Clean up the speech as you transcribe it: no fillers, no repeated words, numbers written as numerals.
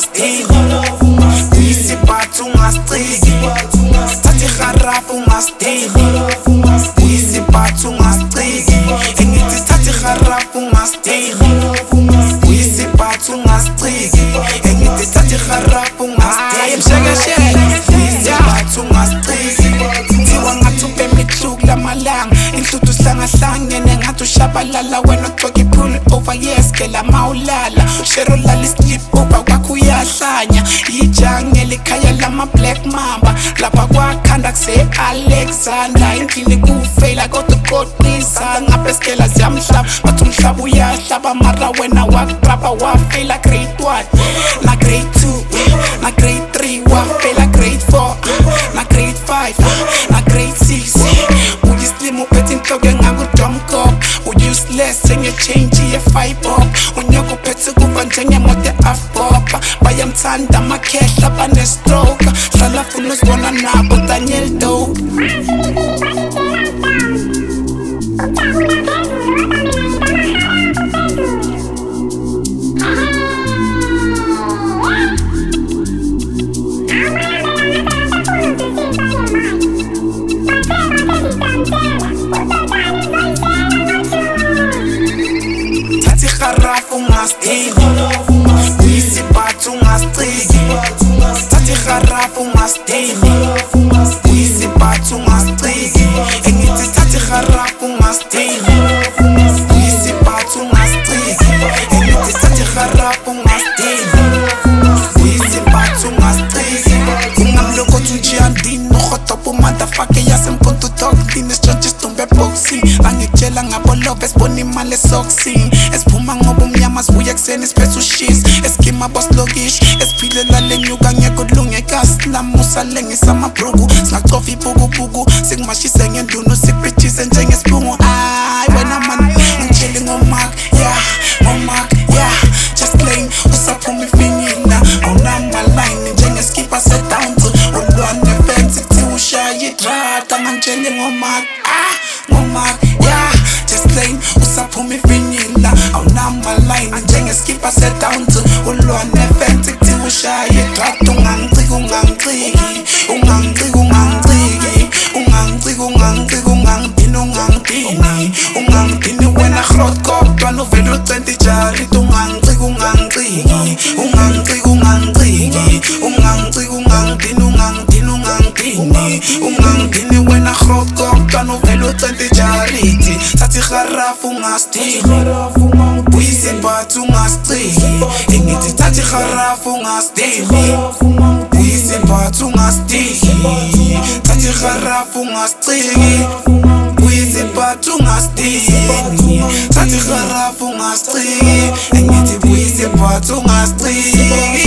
ungasdini uyisiphatha ungasiciki thatha iharafu ungasdini uyisiphatha ungasiciki engithi thatha iharafu ungasdini uyisiphatha ungasiciki engithi thatha iharafu ungasdini uyisiphatha ungasiciki thiwa ngathi ubemihluku lamalanga inhluthu sihlangahlangene ngathi ushabalala wena ugcoke pull over yes gela mawulala shero lala sleep over kwakho uyahlanya ijangele ikhaya lama black mamba lapha kwakhanda kuse Alexander endlini kufeyila kodwa uqoqisa ngaphesikela ziyamhlaba bathi umhlaba uyahlaba mara wena wakrapa wafeyila grade 1 na grade 2 na grade 3 wafeyila grade 4 na grade 5 na grade 6 uyislimu uphethe inhloko engakudomkop useless njengechange ye-fiber unyoko uphethe kuva njengemoto e-afbopa bayamthanda amakhehla banestroke hlala funa uzibona nabo Daniel Dope iharafu ungasdini uyisiphatha ungasiciki thatha iharafu ungasdini uyisiphatha ungasiciki engithi thatha iharafu ungasdini uyisiphatha ungasiciki engithi thatha iharafu ungasdini uyisiphatha ungasiciki ungamlokothi unjiyandini urhodopa motherfucker yasempuntu dogdini esitshontshe isidumbe boxing angitshela ngabo love esibona imali esoxing esiphuma ngoba umnyama sibuye kuseni siphethe ushisa esikima bosilokishi esiphilela lenyuka ngeke ulungeka silamusa lengisa amabhruku singacofa ibhukubuku sikumashise ngendunu sikubritshise njengesibungu ayi wena mani ngitsheli ngomak ngomak just plain usaphuma ifinyila awunamaline njengeskipha sedownto ulwane fence kuthiwa ushaye idrata ngangitsheli ngomak ngomak just plain usaphuma ifinyila awunamaline njengeskipha sedownto ulwane fence kuthiwa ushaye idrata ungangiciki ungangiciki ungangidini wena grot kodwa novele ucente ijariti ungangiciki ungangidini wena grot kodwa novele ucente ijariti thatha iharafu ungasdini uyisiphatha ungasiciki engithi thatha iharafu ungasdini uyisiphatha ungasdini thatha iharafu ungasiciki uyisiphatha ungasdini thatha iharafu ungasiciki engithi uyisiphatha ungasiciki